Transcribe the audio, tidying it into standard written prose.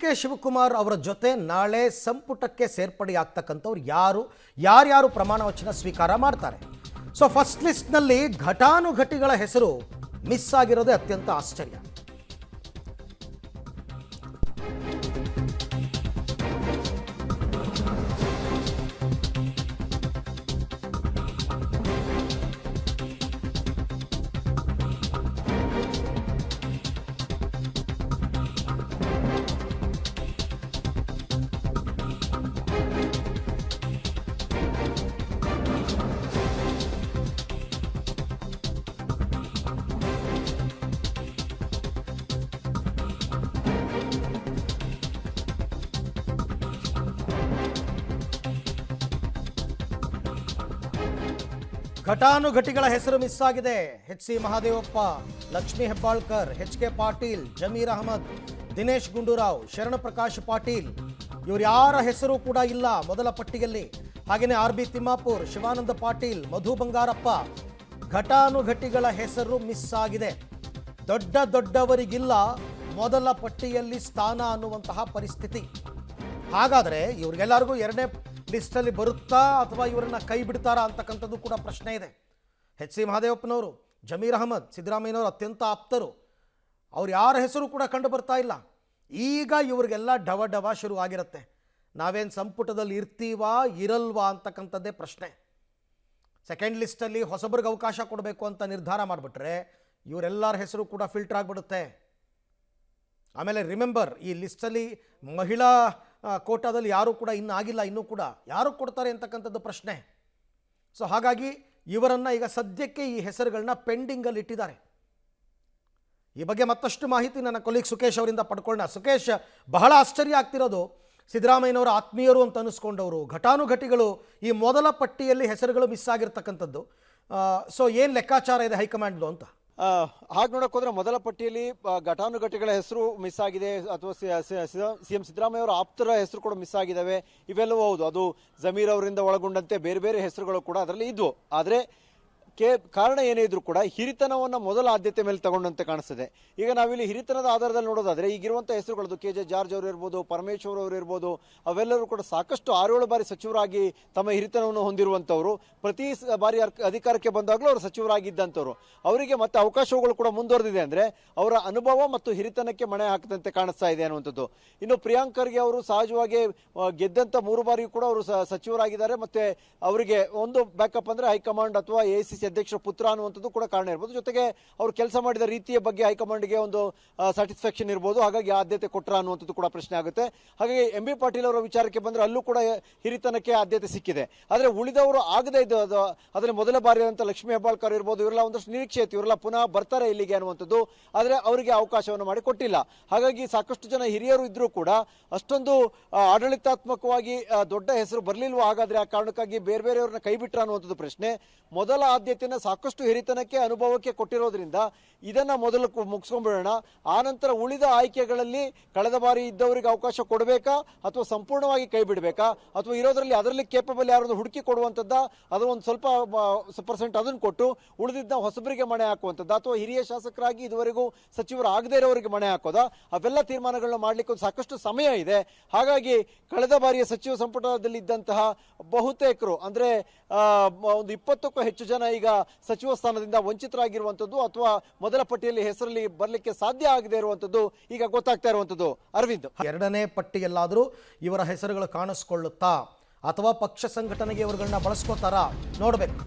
K Shivakumar ಅವರ ಜೊತೆ ನಾಳೆ ಸಂಪುಟಕ್ಕೆ ಸೇರ್ಪಡೆಯಾಗ್ತಕ್ಕಂಥವ್ರು ಯಾರ್ಯಾರು ಪ್ರಮಾಣ ವಚನ ಸ್ವೀಕಾರ ಮಾಡ್ತಾರೆ. ಸೊ ಫಸ್ಟ್ ಲಿಸ್ಟ್ನಲ್ಲಿ ಘಟಾನುಘಟಿಗಳ ಹೆಸರು ಮಿಸ್ ಆಗಿರೋದೇ ಅತ್ಯಂತ ಆಶ್ಚರ್ಯ. ಘಟಾನುಘಟಿಗಳ ಹೆಸರು ಮಿಸ್ ಆಗಿದೆ. H C Mahadevappa, Lakshmi Hebbalkar, H K Patil, Zameer Ahmed, Dinesh Gundu Rao, Sharan Prakash Patil ಇವರು ಯಾರ ಹೆಸರು ಕೂಡ ಇಲ್ಲ ಮೊದಲ ಪಟ್ಟಿಯಲ್ಲಿ. ಹಾಗೆಯೇ ಆರ್ ಬಿ ತಿಮ್ಮಾಪುರ್, ಶಿವಾನಂದ ಪಾಟೀಲ್, ಮಧು ಬಂಗಾರಪ್ಪ, ಘಟಾನುಘಟಿಗಳ ಹೆಸರು ಮಿಸ್ ಆಗಿದೆ. ದೊಡ್ಡವರಿಗಿಲ್ಲ ಮೊದಲ ಪಟ್ಟಿಯಲ್ಲಿ ಸ್ಥಾನ ಅನ್ನುವಂತಹ ಪರಿಸ್ಥಿತಿ. ಹಾಗಾದರೆ ಇವ್ರಿಗೆಲ್ಲರಿಗೂ ಎರಡನೇ ಲಿಸ್ಟಲ್ಲಿ ಬರುತ್ತಾ ಅಥವಾ ಇವರನ್ನ ಕೈ ಬಿಡ್ತಾರಾ ಅಂತಕ್ಕಂಥದ್ದು ಕೂಡ ಪ್ರಶ್ನೆ ಇದೆ. ಎಚ್ ಸಿ ಮಹಾದೇವಪ್ಪನವರು, ಜಮೀರ್ ಅಹಮದ್, ಸಿದ್ದರಾಮಯ್ಯನವರು ಅತ್ಯಂತ ಆಪ್ತರು. ಅವ್ರು ಯಾರ ಹೆಸರು ಕೂಡ ಕಂಡು ಬರ್ತಾ ಇಲ್ಲ. ಈಗ ಇವ್ರಿಗೆಲ್ಲ ಡವ ಶುರು ಆಗಿರುತ್ತೆ. ನಾವೇನು ಸಂಪುಟದಲ್ಲಿ ಇರ್ತೀವಾ ಇರಲ್ವಾ ಅಂತಕ್ಕಂಥದ್ದೇ ಪ್ರಶ್ನೆ. ಸೆಕೆಂಡ್ ಲಿಸ್ಟಲ್ಲಿ ಹೊಸಬ್ರಿಗೆ ಅವಕಾಶ ಕೊಡಬೇಕು ಅಂತ ನಿರ್ಧಾರ ಮಾಡಿಬಿಟ್ರೆ ಇವರೆಲ್ಲರ ಹೆಸರು ಕೂಡ ಫಿಲ್ಟರ್ ಆಗಿಬಿಡುತ್ತೆ. ಆಮೇಲೆ ರಿಮೆಂಬರ್, ಈ ಲಿಸ್ಟಲ್ಲಿ ಮಹಿಳಾ ಕೋಟಾದಲ್ಲಿ ಯಾರೂ ಕೂಡ ಇನ್ನೂ ಕೂಡ ಯಾರು ಕೊಡ್ತಾರೆ ಅಂತಕ್ಕಂಥದ್ದು ಪ್ರಶ್ನೆ. ಸೊ ಹಾಗಾಗಿ ಇವರನ್ನು ಈಗ ಸದ್ಯಕ್ಕೆ ಈ ಹೆಸರುಗಳನ್ನ ಪೆಂಡಿಂಗಲ್ಲಿ ಇಟ್ಟಿದ್ದಾರೆ. ಈ ಬಗ್ಗೆ ಮತ್ತಷ್ಟು ಮಾಹಿತಿ ನನ್ನ ಕೊಲೀಗ್ ಸುಖೇಶ್ ಅವರಿಂದ ಪಡ್ಕೊಳ್ಳೋಣ. ಸುಖೇಶ್, ಬಹಳ ಆಶ್ಚರ್ಯ ಆಗ್ತಿರೋದು, ಸಿದ್ದರಾಮಯ್ಯನವರ ಆತ್ಮೀಯರು ಅಂತ ಅನ್ನಿಸ್ಕೊಂಡವರು ಘಟಾನುಘಟಿಗಳು ಈ ಮೊದಲ ಪಟ್ಟಿಯಲ್ಲಿ ಹೆಸರುಗಳು ಮಿಸ್ ಆಗಿರ್ತಕ್ಕಂಥದ್ದು. ಸೊ ಏನು ಲೆಕ್ಕಾಚಾರ ಇದೆ ಹೈಕಮಾಂಡ್ದು ಅಂತ? ಹಾಗೆ ನೋಡಕ್ ಹೋದ್ರೆ ಮೊದಲ ಪಟ್ಟಿಯಲ್ಲಿ ಘಟಾನುಘಟಿಗಳ ಹೆಸರು ಮಿಸ್ ಆಗಿದೆ, ಅಥವಾ ಸಿಎಂ ಸಿದ್ದರಾಮಯ್ಯ ಅವರ ಆಪ್ತರ ಹೆಸರು ಕೂಡ ಮಿಸ್ ಆಗಿದ್ದಾವೆ. ಇವೆಲ್ಲವೂ ಹೌದು. ಅದು ಜಮೀರ್ ಅವರಿಂದ ಒಳಗೊಂಡಂತೆ ಬೇರೆ ಬೇರೆ ಹೆಸರುಗಳು ಕೂಡ ಅದರಲ್ಲಿ ಇದ್ವು. ಆದರೆ ಕಾರಣ ಏನೇ ಇದ್ರೂ ಕೂಡ ಹಿರಿತನವನ್ನು ಮೊದಲ ಆದ್ಯತೆ ಮೇಲೆ ತಗೊಂಡಂತೆ ಕಾಣಿಸ್ತದೆ. ಈಗ ನಾವಿಲ್ಲಿ ಹಿರಿತನದ ಆಧಾರದಲ್ಲಿ ನೋಡೋದಾದ್ರೆ ಈಗಿರುವಂಥ ಹೆಸರುಗಳದ್ದು ಕೆ ಜೆ ಜಾರ್ಜ್ ಅವರು ಇರ್ಬೋದು, ಪರಮೇಶ್ವರ್ ಅವರು ಇರ್ಬೋದು, ಅವೆಲ್ಲರೂ ಕೂಡ ಸಾಕಷ್ಟು 6-7 ಬಾರಿ ಸಚಿವರಾಗಿ ತಮ್ಮ ಹಿರಿತನವನ್ನು ಹೊಂದಿರುವಂಥವ್ರು. ಪ್ರತಿ ಬಾರಿ ಅಧಿಕಾರಕ್ಕೆ ಬಂದಾಗಲೂ ಅವರು ಸಚಿವರಾಗಿದ್ದಂಥವ್ರು. ಅವರಿಗೆ ಮತ್ತೆ ಅವಕಾಶಗಳು ಕೂಡ ಮುಂದುವರೆದಿದೆ ಅಂದರೆ ಅವರ ಅನುಭವ ಮತ್ತು ಹಿರಿತನಕ್ಕೆ ಮಣೆ ಹಾಕದಂತೆ ಕಾಣಿಸ್ತಾ ಇದೆ ಅನ್ನುವಂಥದ್ದು. ಇನ್ನು ಪ್ರಿಯಾಂಕ್ ಖರ್ಗೆ ಅವರು ಸಹಜವಾಗಿ ಗೆದ್ದಂಥ 3 ಬಾರಿಯೂ ಕೂಡ ಅವರು ಸಚಿವರಾಗಿದ್ದಾರೆ. ಮತ್ತೆ ಅವರಿಗೆ ಒಂದು ಬ್ಯಾಕಪ್ ಅಂದರೆ ಹೈಕಮಾಂಡ್ ಅಥವಾ AICC ಅಧ್ಯಕ್ಷರ ಪುತ್ರ ಅನ್ನುವಂಥದ್ದು ಕೂಡ ಕಾರಣ ಇರ್ಬೋದು. ಜೊತೆಗೆ ಅವರು ಕೆಲಸ ಮಾಡಿದ ರೀತಿಯ ಬಗ್ಗೆ ಹೈಕಮಾಂಡ್ಗೆ ಒಂದು ಸ್ಯಾಟಿಸ್ಫ್ಯಾಕ್ಷನ್ ಇರ್ಬೋದು. ಹಾಗಾಗಿ ಆದ್ಯತೆ ಕೊಟ್ರ ಅನ್ನುವಂಥದ್ದು ಕೂಡ ಪ್ರಶ್ನೆ ಆಗುತ್ತೆ. ಹಾಗಾಗಿ MB ಪಾಟೀಲ್ ಅವರ ವಿಚಾರಕ್ಕೆ ಬಂದರೆ ಅಲ್ಲೂ ಕೂಡ ಹಿರಿತನಕ್ಕೆ ಆದ್ಯತೆ ಸಿಕ್ಕಿದೆ. ಆದರೆ ಉಳಿದವರು ಆಗದೇ ಇದ್ದು ಅದರಲ್ಲಿ ಮೊದಲ ಬಾರಿ ಅಂತ ಲಕ್ಷ್ಮೀ ಹೆಬ್ಬಾಳ್ಕರ್ ಇರ್ಬೋದು, ಇವರೆಲ್ಲ ಒಂದಷ್ಟು ನಿರೀಕ್ಷೆ ಇತ್ತು, ಇವರೆಲ್ಲ ಪುನಃ ಬರ್ತಾರೆ ಇಲ್ಲಿಗೆ ಅನ್ನುವಂಥದ್ದು. ಆದರೆ ಅವರಿಗೆ ಅವಕಾಶವನ್ನು ಮಾಡಿ ಕೊಟ್ಟಿಲ್ಲ. ಹಾಗಾಗಿ ಸಾಕಷ್ಟು ಜನ ಹಿರಿಯರು ಇದ್ರೂ ಕೂಡ ಅಷ್ಟೊಂದು ಆಡಳಿತಾತ್ಮಕವಾಗಿ ದೊಡ್ಡ ಹೆಸರು ಬರಲಿಲ್ವ. ಹಾಗಾದ್ರೆ ಆ ಕಾರಣಕ್ಕಾಗಿ ಬೇರೆ ಬೇರೆಯವ್ರನ್ನ ಕೈ ಬಿಟ್ರ ಅನ್ನುವಂಥದ್ದು ಪ್ರಶ್ನೆ. ಮೊದಲ ಆದ್ಯತೆಯನ್ನು ಸಾಕಷ್ಟು ಹಿರಿತನಕ್ಕೆ ಅನುಭವಕ್ಕೆ ಕೊಟ್ಟಿರೋದ್ರಿಂದ ಇದನ್ನ ಮೊದಲು ಮುಗಿಸ್ಕೊಂಡ್ಬಿಡೋಣ. ಆನಂತರ ಉಳಿದ ಆಯ್ಕೆಗಳಲ್ಲಿ ಕಳೆದ ಬಾರಿ ಇದ್ದವರಿಗೆ ಅವಕಾಶ ಕೊಡಬೇಕಾ ಅಥವಾ ಸಂಪೂರ್ಣವಾಗಿ ಕೈ ಬಿಡಬೇಕಾ, ಅಥವಾ ಇರೋದ್ರಲ್ಲಿ ಅದರಲ್ಲಿ ಕೇಪಬಲ್ ಯಾರಾದ್ರೂ ಹುಡುಕಿ ಕೊಡುವಂಥದ್ದ, ಅದರ ಒಂದು ಸ್ವಲ್ಪ ಪರ್ಸೆಂಟ್ ಅದನ್ನು ಕೊಟ್ಟು ಉಳಿದಿದ್ದ ಹೊಸಬರಿಗೆ ಮಣೆ ಹಾಕುವಂಥದ್ದು, ಅಥವಾ ಹಿರಿಯ ಶಾಸಕರಾಗಿ ಇದುವರೆಗೂ ಸಚಿವರು ಆಗದೇ ಇರೋರಿಗೆ ಮಣೆ ಹಾಕೋದಾ, ಅವೆಲ್ಲ ತೀರ್ಮಾನಗಳನ್ನ ಮಾಡಲಿಕ್ಕೆ ಒಂದು ಸಾಕಷ್ಟು ಸಮಯ ಇದೆ. ಹಾಗಾಗಿ ಕಳೆದ ಬಾರಿಯ ಸಚಿವ ಸಂಪುಟದಲ್ಲಿ ಇದ್ದಂತಹ ಬಹುತೇಕರು ಅಂದ್ರೆ ಒಂದು 20ಕ್ಕೂ ಹೆಚ್ಚು ಜನ ಈಗ ಸಚಿವ ಸ್ಥಾನದಿಂದ ವಂಚಿತರಾಗಿರುವಂಥದ್ದು ಅಥವಾ ಮೊದಲ ಪಟ್ಟಿಯಲ್ಲಿ ಹೆಸರಲ್ಲಿ ಬರಲಿಕ್ಕೆ ಸಾಧ್ಯ ಆಗದೆ ಇರುವಂಥದ್ದು ಈಗ ಗೊತ್ತಾಗ್ತಾ ಇರುವಂಥದ್ದು. ಅರವಿಂದ್, ಎರಡನೇ ಪಟ್ಟಿಯಲ್ಲಾದರೂ ಇವರ ಹೆಸರುಗಳು ಕಾಣಿಸ್ಕೊಳ್ಳುತ್ತಾ ಅಥವಾ ಪಕ್ಷ ಸಂಘಟನೆಗೆ ಇವರುಗಳನ್ನ ಬಳಸ್ಕೋತಾರಾ ನೋಡಬೇಕು.